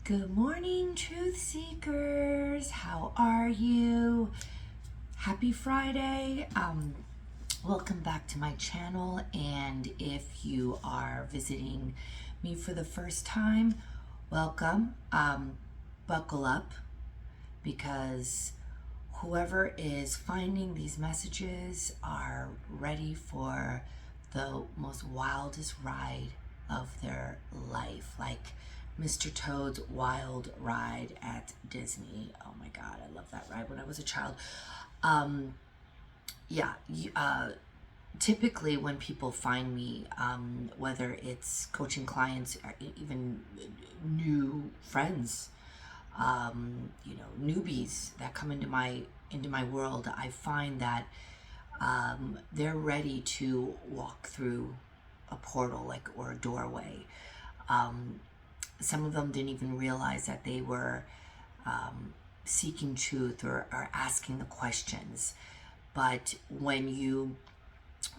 Good morning, truth seekers. How are you? Happy Friday. Welcome back to my channel. And if you are visiting me for the first time, welcome. Buckle up, because whoever is finding these messages are ready for the most wildest ride of their life, like Mr. Toad's Wild Ride at Disney. Oh my God, I loved that ride when I was a child. Typically when people find me, whether it's coaching clients or even new friends, newbies that come into my world, I find that they're ready to walk through a portal, or a doorway. Some of them didn't even realize that they were seeking truth or asking the questions. But when you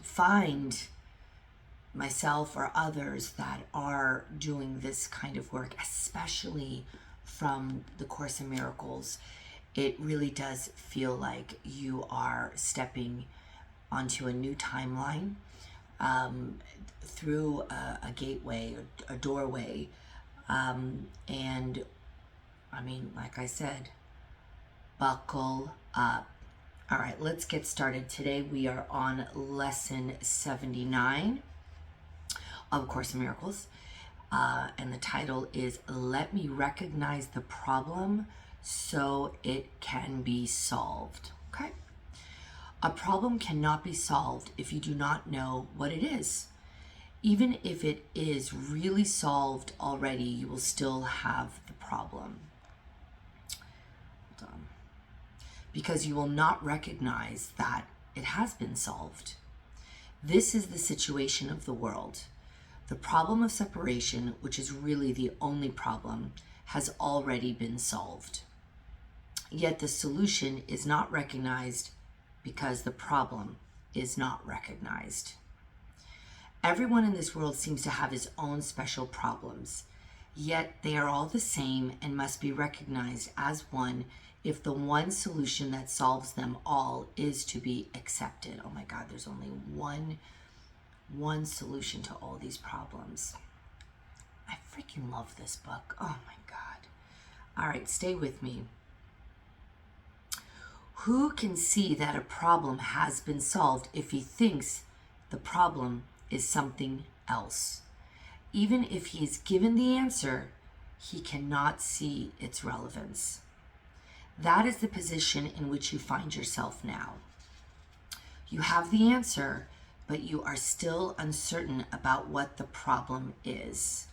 find myself or others that are doing this kind of work, especially from the Course in Miracles, it really does feel like you are stepping onto a new timeline, through a gateway, a doorway. And I mean, like I said, buckle up. All right, let's get started. Today we are on lesson 79 of Course in Miracles. And the title is Let Me Recognize the Problem So It Can Be Solved. Okay? A problem cannot be solved if you do not know what it is. Even if it is really solved already, you will still have the problem. Hold on. Because you will not recognize that it has been solved. This is the situation of the world. The problem of separation, which is really the only problem, has already been solved. Yet the solution is not recognized because the problem is not recognized. Everyone in this world seems to have his own special problems, yet they are all the same and must be recognized as one if the one solution that solves them all is to be accepted. Oh my God, there's only one solution to all these problems. I freaking love this book. Oh my God. All right, stay with me. Who can see that a problem has been solved if he thinks the problem is something else? Even if he is given the answer, he cannot see its relevance. That is the position in which you find yourself now. You have the answer, but you are still uncertain about what the problem is.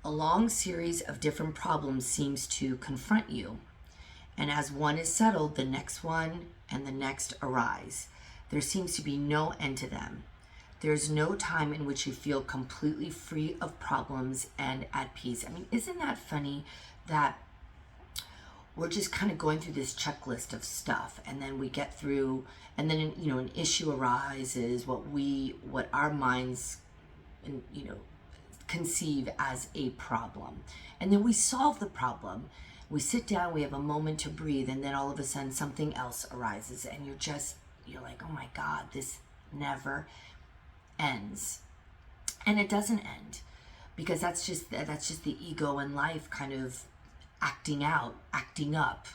A long series of different problems seems to confront you, and as one is settled, the next one and the next arise. There seems to be no end to them. There's no time in which you feel completely free of problems and at peace. I mean, isn't that funny that we're just kind of going through this checklist of stuff, and then we get through, and then an issue arises, what our minds conceive as a problem, and then we solve the problem. We sit down, we have a moment to breathe, and then all of a sudden something else arises, and you're like, oh my God, this never ends. And it doesn't end, because that's just the ego and life kind of acting up,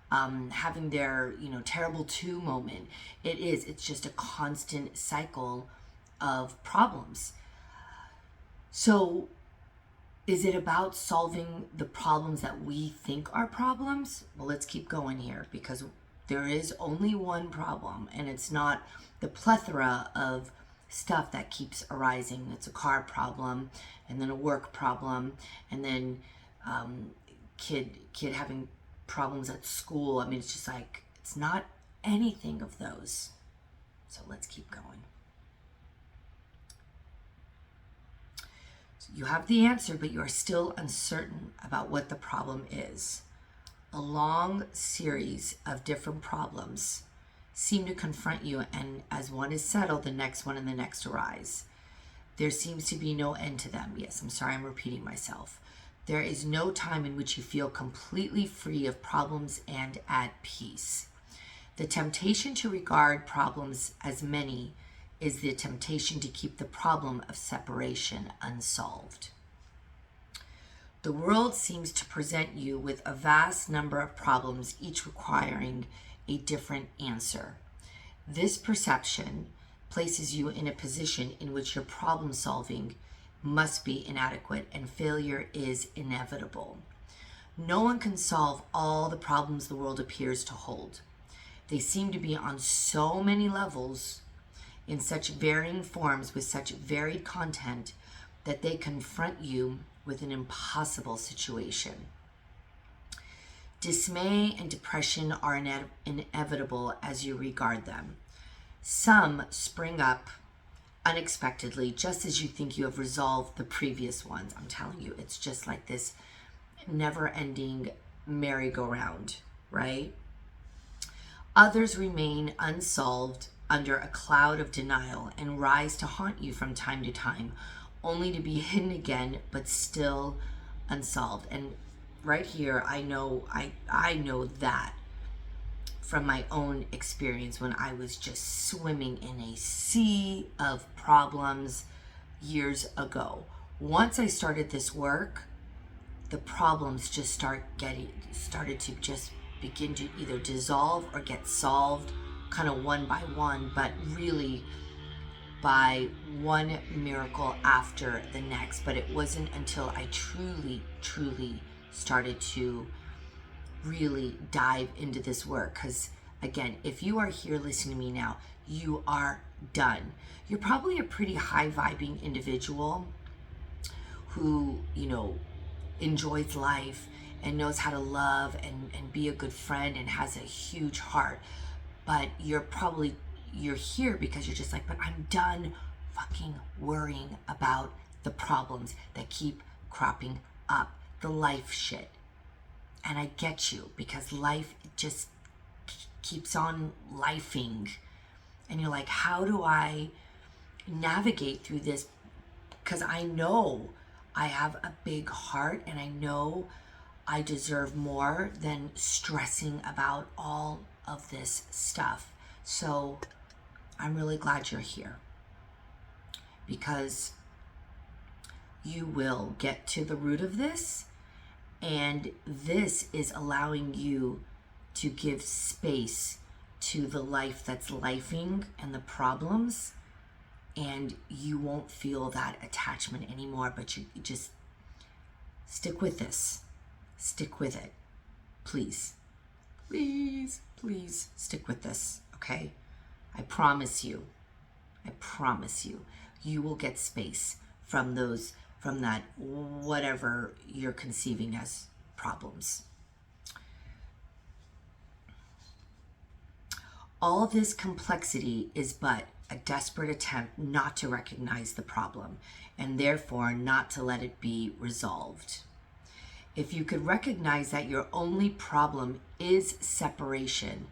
having their terrible two moment. It's just a constant cycle of problems. So is it about solving the problems that we think are problems? Well, let's keep going here, because there is only one problem, and it's not the plethora of stuff that keeps arising. It's a car problem, and then a work problem, and then kid having problems at school. I mean, it's just like, it's not anything of those. So let's keep going. You have the answer, but you are still uncertain about what the problem is. A long series of different problems seem to confront you, and as one is settled, the next one and the next arise. There seems to be no end to them. Yes, I'm sorry, I'm repeating myself. There is no time in which you feel completely free of problems and at peace. The temptation to regard problems as many is the temptation to keep the problem of separation unsolved. The world seems to present you with a vast number of problems, each requiring a different answer. This perception places you in a position in which your problem solving must be inadequate and failure is inevitable. No one can solve all the problems the world appears to hold. They seem to be on so many levels, in such varying forms, with such varied content, that they confront you with an impossible situation. Dismay and depression are inevitable as you regard them. Some spring up unexpectedly, just as you think you have resolved the previous ones. I'm telling you, it's just like this never-ending merry-go-round, right? Others remain unsolved under a cloud of denial and rise to haunt you from time to time, only to be hidden again, but still unsolved. And right here, I know that from my own experience when I was just swimming in a sea of problems years ago. Once I started this work, the problems just started to just begin to either dissolve or get solved kind of one by one, but really by one miracle after the next. But it wasn't until I truly started to really dive into this work, because again, if you are here listening to me now, you are done. You're probably a pretty high vibing individual who, enjoys life and knows how to love and be a good friend and has a huge heart. But you're here because you're just like, but I'm done fucking worrying about the problems that keep cropping up, the life shit. And I get you, because life just keeps on lifing. And you're like, how do I navigate through this? Because I know I have a big heart and I know I deserve more than stressing about all of this stuff. So I'm really glad you're here, because you will get to the root of this. And this is allowing you to give space to the life that's lifing and the problems, and you won't feel that attachment anymore. But you just stick with this. Stick with it. Please stick with this, okay? I promise you, you will get space from that whatever you're conceiving as problems. All this complexity is but a desperate attempt not to recognize the problem, and therefore not to let it be resolved. If you could recognize that your only problem is separation,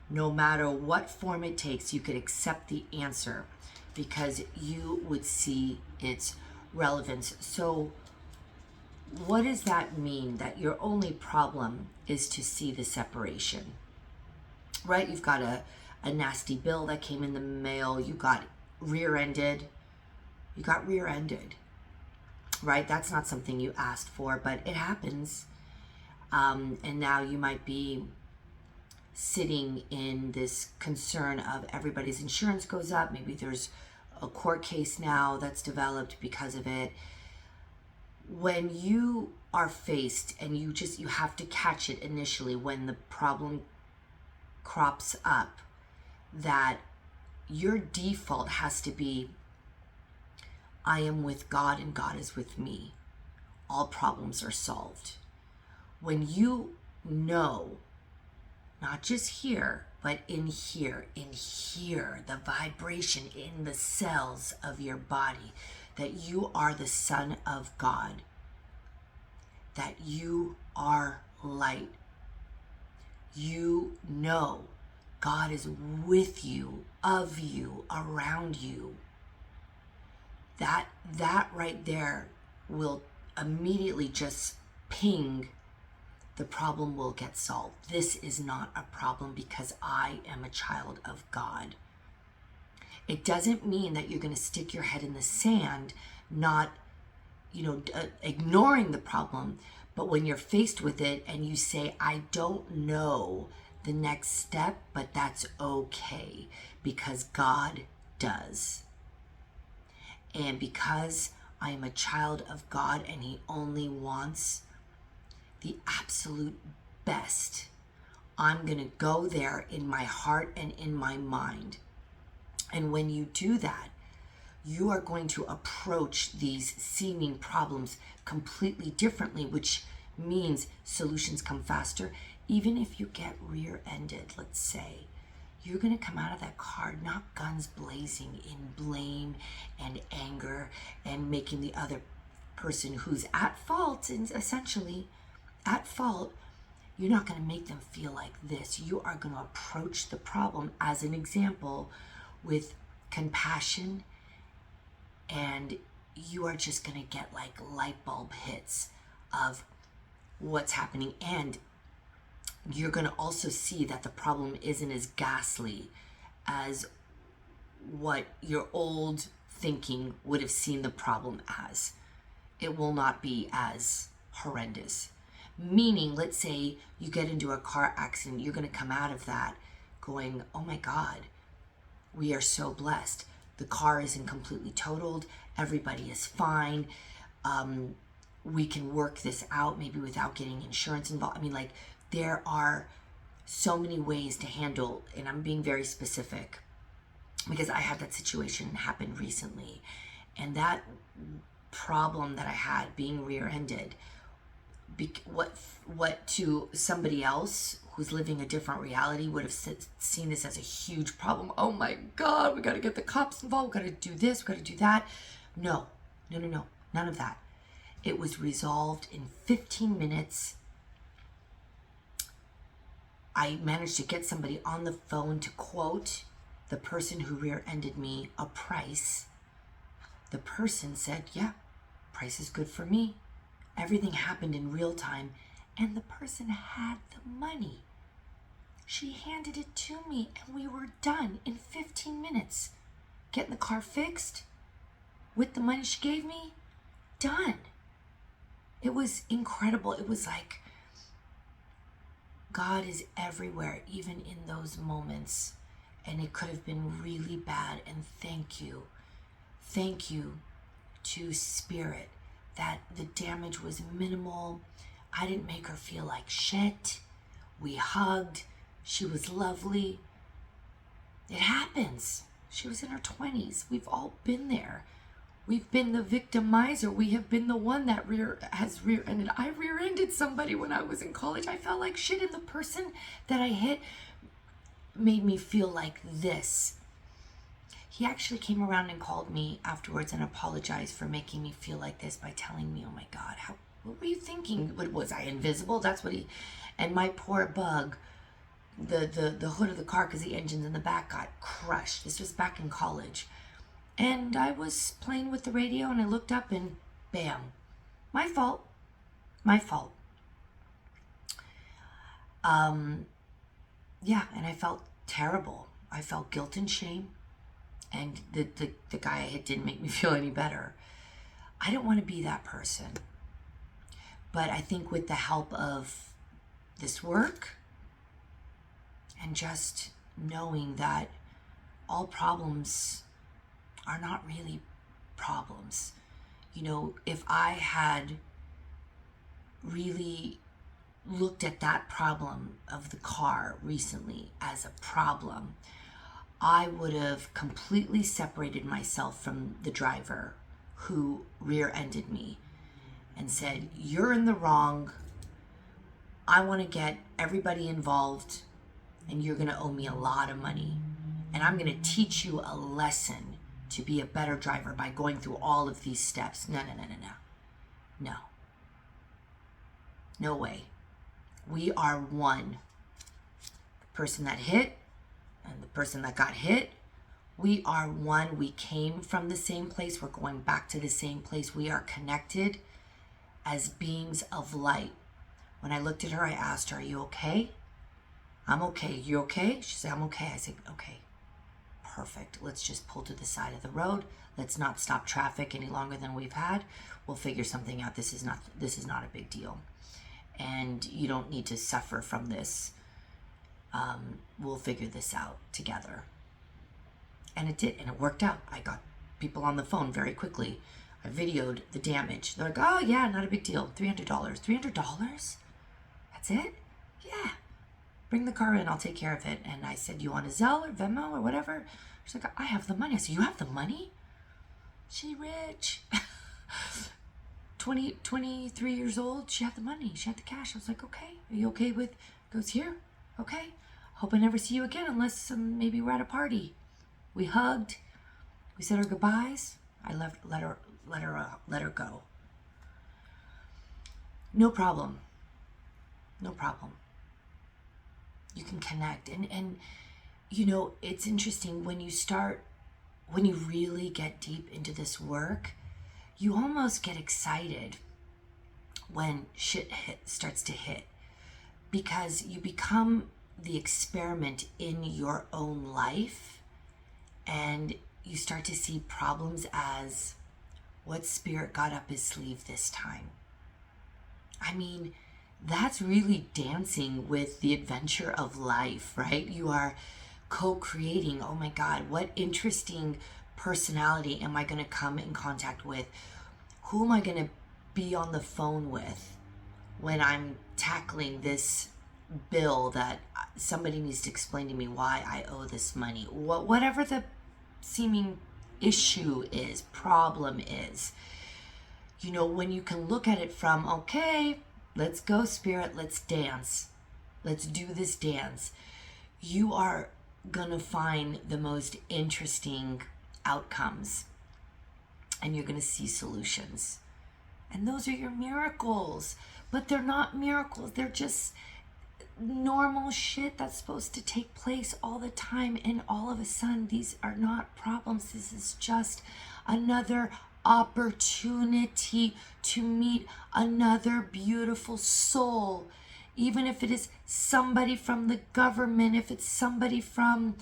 no matter what form it takes, you could accept the answer, because you would see its relevance. So what does that mean, that your only problem is to see the separation? Right? You've got a nasty bill that came in the mail. You got rear-ended. Right? That's not something you asked for, but it happens. And now you might be sitting in this concern of everybody's insurance goes up. Maybe there's a court case now that's developed because of it. When you are faced and you have to catch it initially when the problem crops up, that your default has to be, I am with God and God is with me. All problems are solved. When you know, not just here, but in here, the vibration in the cells of your body, that you are the Son of God, that you are light. You know God is with you, of you, around you. That right there will immediately just ping, the problem will get solved. This is not a problem because I am a child of God. It doesn't mean that you're going to stick your head in the sand, not, ignoring the problem. But when you're faced with it and you say, I don't know the next step, but that's okay because God does. And because I am a child of God and He only wants the absolute best, I'm going to go there in my heart and in my mind. And when you do that, you are going to approach these seeming problems completely differently, which means solutions come faster. Even if you get rear-ended, let's say, you're going to come out of that car not guns blazing in blame and anger and making the other person who's at fault, and essentially at fault, you're not going to make them feel like this. You are going to approach the problem, as an example, with compassion, and you are just going to get like light bulb hits of what's happening. And you're going to also see that the problem isn't as ghastly as what your old thinking would have seen the problem as. It will not be as horrendous. Meaning, let's say you get into a car accident, you're going to come out of that going, oh my God, we are so blessed. The car isn't completely totaled. Everybody is fine. We can work this out maybe without getting insurance involved. I mean, like, there are so many ways to handle, and I'm being very specific because I had that situation happen recently. And that problem that I had being rear-ended, what to somebody else who's living a different reality would have seen this as a huge problem. Oh my God, we got to get the cops involved. We got to do this, we got to do that. No, none of that. It was resolved in 15 minutes. I managed to get somebody on the phone to quote the person who rear-ended me a price. The person said, yeah, price is good for me. Everything happened in real time, and the person had the money. She handed it to me, and we were done in 15 minutes. Getting the car fixed with the money she gave me, done. It was incredible. It was like God is everywhere, even in those moments. And it could have been really bad. And thank you to Spirit that the damage was minimal. I didn't make her feel like shit. We hugged. She was lovely. It happens. She was in her 20s. We've all been there. We've been the victimizer. We have been the one that has rear-ended. I rear-ended somebody when I was in college. I felt like shit, and the person that I hit made me feel like this. He actually came around and called me afterwards and apologized for making me feel like this by telling me, oh my God, what were you thinking? Was I invisible? That's what he... And my poor bug, the hood of the car, because the engine's in the back, got crushed. This was back in college. And I was playing with the radio, and I looked up, and bam. My fault. Yeah, and I felt terrible. I felt guilt and shame. And the guy I hit didn't make me feel any better. I don't want to be that person. But I think with the help of this work and just knowing that all problems are not really problems. You know, if I had really looked at that problem of the car recently as a problem, I would have completely separated myself from the driver who rear-ended me and said, you're in the wrong. I want to get everybody involved, and you're going to owe me a lot of money. And I'm going to teach you a lesson to be a better driver by going through all of these steps. No. No way. We are one. The person that hit and the person that got hit, we are one. We came from the same place. We're going back to the same place. We are connected. as beings of light. When I looked at her, I asked her, are you okay? I'm okay. You okay? She said, I'm okay. I said, okay, perfect. Let's just pull to the side of the road. Let's not stop traffic any longer than we've had. We'll figure something out. This is not a big deal. And you don't need to suffer from this. We'll figure this out together. And it did, and it worked out. I got people on the phone very quickly. I videoed the damage. They're like, oh yeah, not a big deal. $300. $300? That's it? Yeah. Bring the car in, I'll take care of it. And I said, you want a Zelle or Venmo or whatever? She's like, I have the money. I said, you have the money? She's rich. 23 years old, she had the money. She had the cash. I was like, okay, are you okay with, goes here? Okay. Hope I never see you again unless maybe we're at a party. We hugged. We said our goodbyes. I let her go. No problem. No problem. You can connect. And you know, it's interesting when you really get deep into this work, you almost get excited when shit starts to hit, because you become the experiment in your own life, and you start to see problems as what spirit got up his sleeve this time. I mean, that's really dancing with the adventure of life, right? You are co-creating. Oh my God, what interesting personality am I going to come in contact with? Who am I going to be on the phone with when I'm tackling this bill that somebody needs to explain to me why I owe this money? Whatever the seeming issue is, problem is, you know, when you can look at it from, okay, let's go, spirit, let's dance. Let's do this dance. You are going to find the most interesting outcomes, and you're going to see solutions. And those are your miracles. But they're not miracles. They're just normal shit that's supposed to take place all the time. And all of a sudden, these are not problems. This is just another opportunity to meet another beautiful soul. Even if it is somebody from the government, if it's somebody from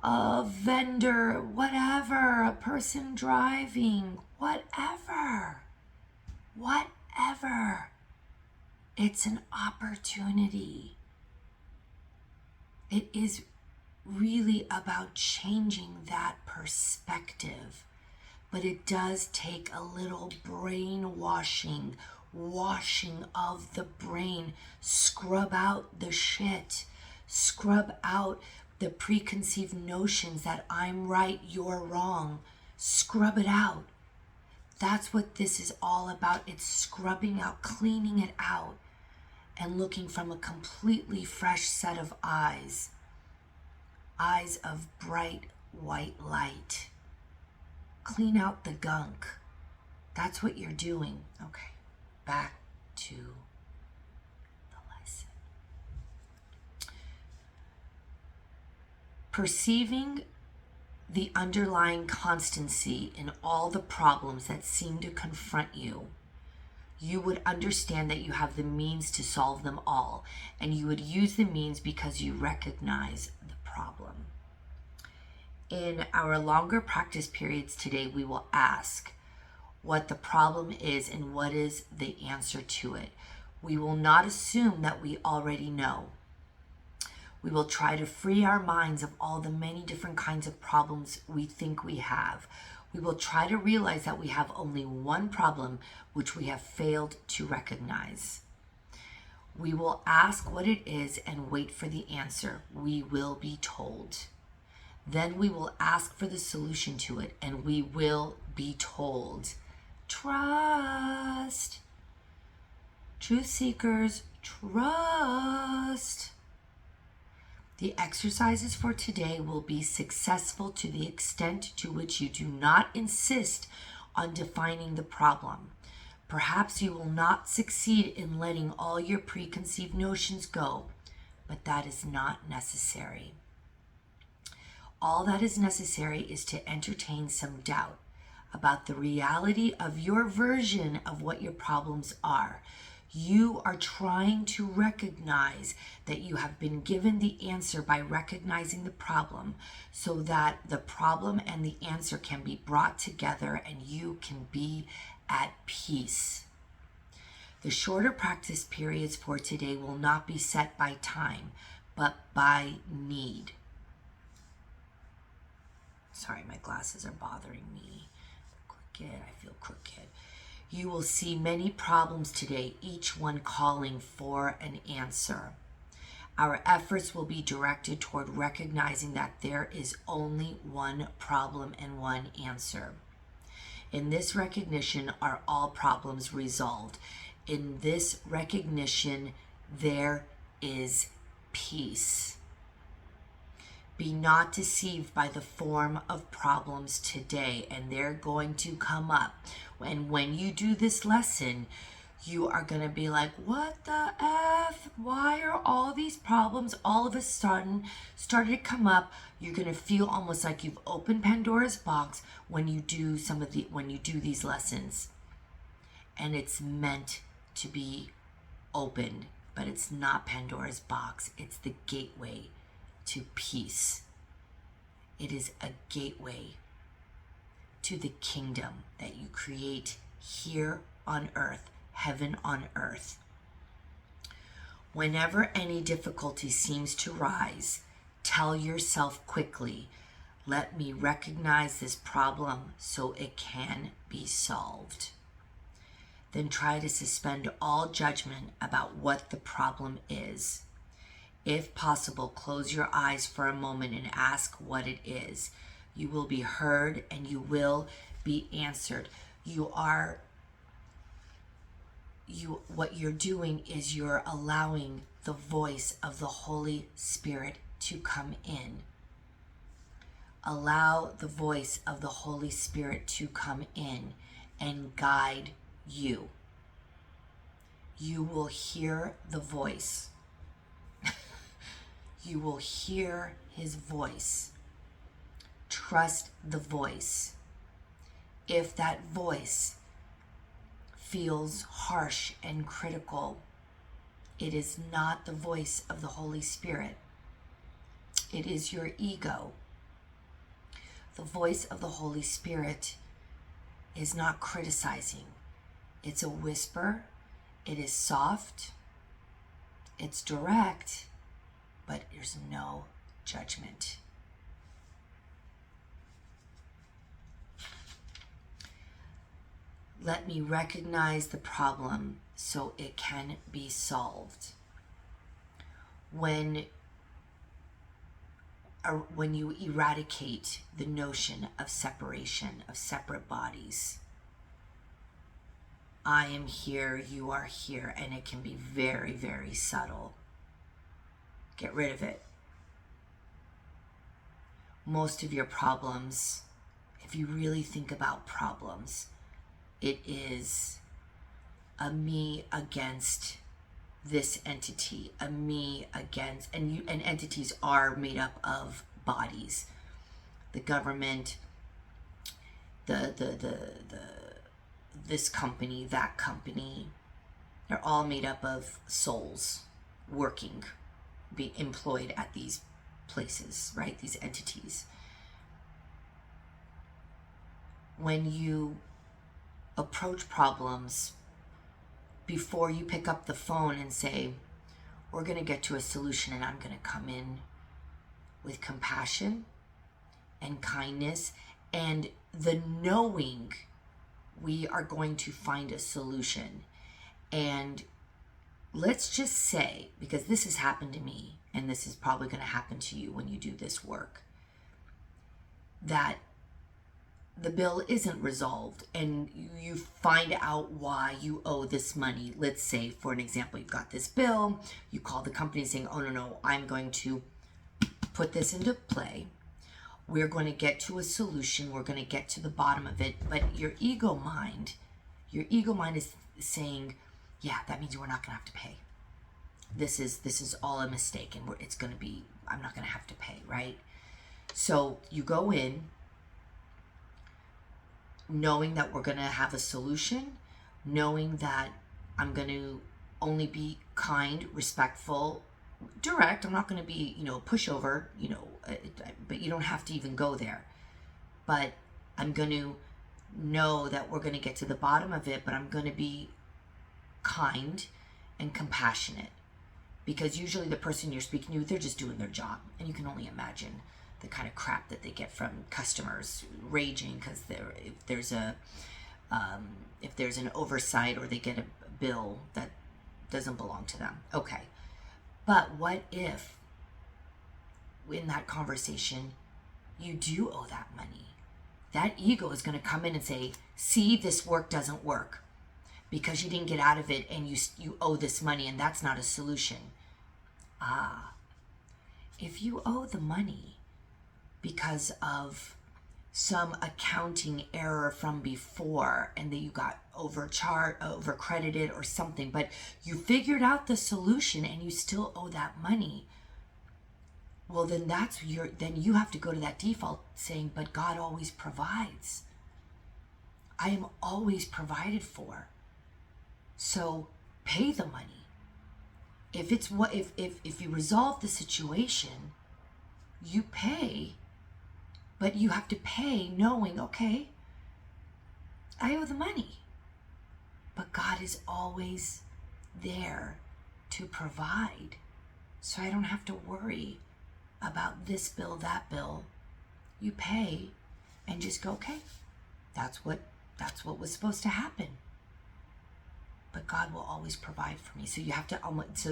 a vendor, whatever, a person driving, whatever. It's an opportunity. It is really about changing that perspective. But it does take a little brainwashing, washing of the brain. Scrub out the shit. Scrub out the preconceived notions that I'm right, you're wrong. Scrub it out. That's what this is all about. It's scrubbing out, cleaning it out, and looking from a completely fresh set of eyes. Eyes of bright white light. Clean out the gunk. That's what you're doing. Okay, back to the lesson. Perceiving the underlying constancy in all the problems that seem to confront you, you would understand that you have the means to solve them all, and you would use the means because you recognize the problem. In our longer practice periods today, we will ask what the problem is and what is the answer to it. We will not assume that we already know. We will try to free our minds of all the many different kinds of problems we think we have. We will try to realize that we have only one problem which we have failed to recognize. We will ask what it is and wait for the answer. We will be told. Then we will ask for the solution to it, and we will be told. Trust. Truth seekers, trust. The exercises for today will be successful to the extent to which you do not insist on defining the problem. Perhaps you will not succeed in letting all your preconceived notions go, but that is not necessary. All that is necessary is to entertain some doubt about the reality of your version of what your problems are. You are trying to recognize that you have been given the answer by recognizing the problem, so that the problem and the answer can be brought together and you can be at peace. The shorter practice periods for today will not be set by time, but by need. Sorry, my glasses are bothering me. Crooked, I feel crooked. You will see many problems today, each one calling for an answer. Our efforts will be directed toward recognizing that there is only one problem and one answer. In this recognition are all problems resolved. In this recognition, there is peace. Be not deceived by the form of problems today, and they're going to come up. And when you do this lesson, you are going to be like, what the F? Why are all these problems all of a sudden started to come up? You're going to feel almost like you've opened Pandora's box when you do these lessons. And it's meant to be opened, but it's not Pandora's box. It's the gateway to peace. It is a gateway to the kingdom that you create here on earth, heaven on earth. Whenever any difficulty seems to rise, tell yourself quickly, let me recognize this problem so it can be solved. Then try to suspend all judgment about what the problem is. If possible, close your eyes for a moment and ask what it is. You will be heard and you will be answered. What you're doing is you're allowing the voice of the Holy Spirit to come in. Allow the voice of the Holy Spirit to come in and guide you. You will hear the voice. You will hear his voice. Trust the voice. If that voice feels harsh and critical, it is not the voice of the Holy Spirit. It is your ego. The voice of the Holy Spirit is not criticizing. It's a whisper. It is soft. It's direct, but there's no judgment. Let me recognize the problem so it can be solved. When you eradicate the notion of separation, of separate bodies, I am here, you are here, and it can be very, very subtle. Get rid of it. Most of your problems, if you really think about problems, it is a me against this entity, a me against, and entities are made up of bodies. The government, this company, that company, they're all made up of souls working, being employed at these places, right? These entities. When you approach problems, before you pick up the phone and say, we're going to get to a solution and I'm going to come in with compassion and kindness and the knowing we are going to find a solution. And let's just say, because this has happened to me and this is probably going to happen to you when you do this work, that the bill isn't resolved and you find out why you owe this money. Let's say, for an example, you've got this bill, you call the company saying, oh no, I'm going to put this into play. We're going to get to a solution. We're going to get to the bottom of it. But your ego mind is saying, yeah, that means we're not going to have to pay. This is all a mistake and I'm not going to have to pay, right? So you go in, knowing that we're going to have a solution, knowing that I'm going to only be kind, respectful, direct. I'm not going to be, pushover, but you don't have to even go there. But I'm going to know that we're going to get to the bottom of it, but I'm going to be kind and compassionate, because usually the person you're speaking to, they're just doing their job, and you can only imagine the kind of crap that they get from customers raging because if there's an oversight or they get a bill that doesn't belong to them. Okay, but what if in that conversation you do owe that money? That ego is going to come in and say, see, this work doesn't work because you didn't get out of it, and you owe this money, and that's not a solution. If you owe the money because of some accounting error from before, and that you got over-credited or something, but you figured out the solution and you still owe that money, well, then then you have to go to that default saying, but God always provides. I am always provided for. So pay the money. If you resolve the situation, you pay, but you have to pay knowing, okay, I owe the money. But God is always there to provide. So I don't have to worry about this bill, that bill. You pay and just go, okay, that's what was supposed to happen. But God will always provide for me. So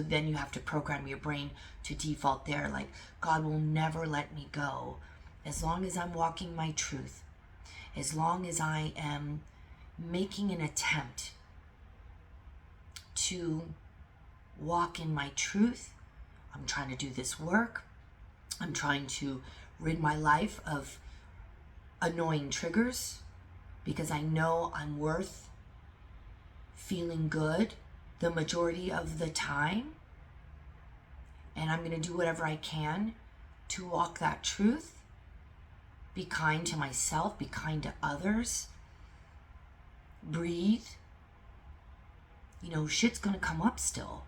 then you have to program your brain to default there, like God will never let me go as long as I'm walking my truth, as long as I am making an attempt to walk in my truth. I'm trying to do this work. I'm trying to rid my life of annoying triggers because I know I'm worth feeling good the majority of the time, and I'm going to do whatever I can to walk that truth, be kind to myself, be kind to others, breathe. Shit's going to come up still.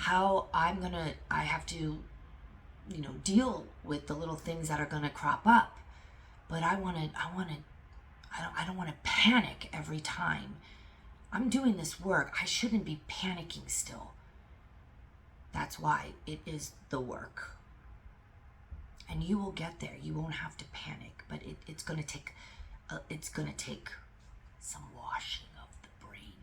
I have to, deal with the little things that are going to crop up, but I don't want to panic every time. I'm doing this work. I shouldn't be panicking still. That's why it is the work. And you will get there. You won't have to panic, but it's going to take some washing of the brain,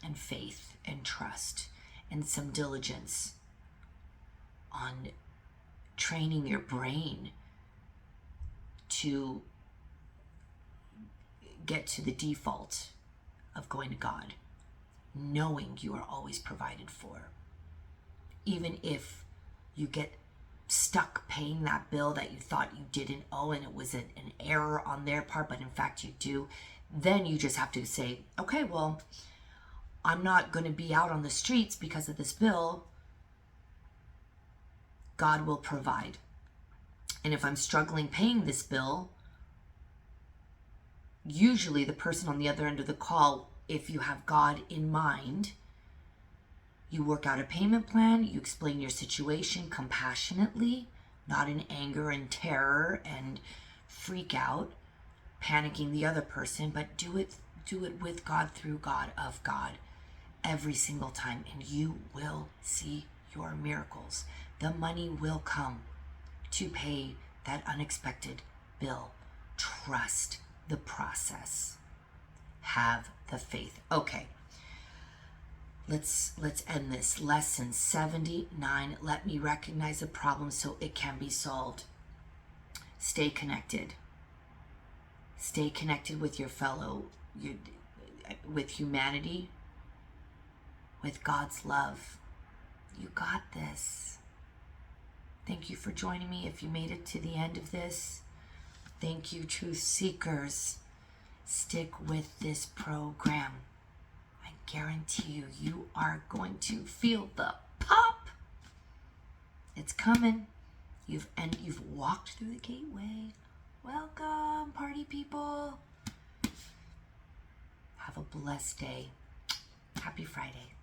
and faith and trust, and some diligence on training your brain to get to the default of going to God, knowing you are always provided for. Even if you get stuck paying that bill that you thought you didn't owe and it was an error on their part, but in fact you do, then you just have to say, okay, well, I'm not going to be out on the streets because of this bill. God will provide. And if I'm struggling paying this bill, usually the person on the other end of the call, if you have God in mind, you work out a payment plan, you explain your situation compassionately, not in anger and terror and freak out, panicking the other person, but do it with God, through God, of God, every single time, and you will see your miracles. The money will come to pay that unexpected bill. Trust the process. Have the faith. Okay. Let's end this. Lesson 79. Let me recognize the problem so it can be solved. Stay connected. Stay connected with your with humanity, with God's love. You got this. Thank you for joining me. If you made it to the end of this, thank you, truth seekers. Stick with this program. I guarantee you are going to feel the pop. It's coming. You've walked through the gateway. Welcome, party people. Have a blessed day. Happy Friday.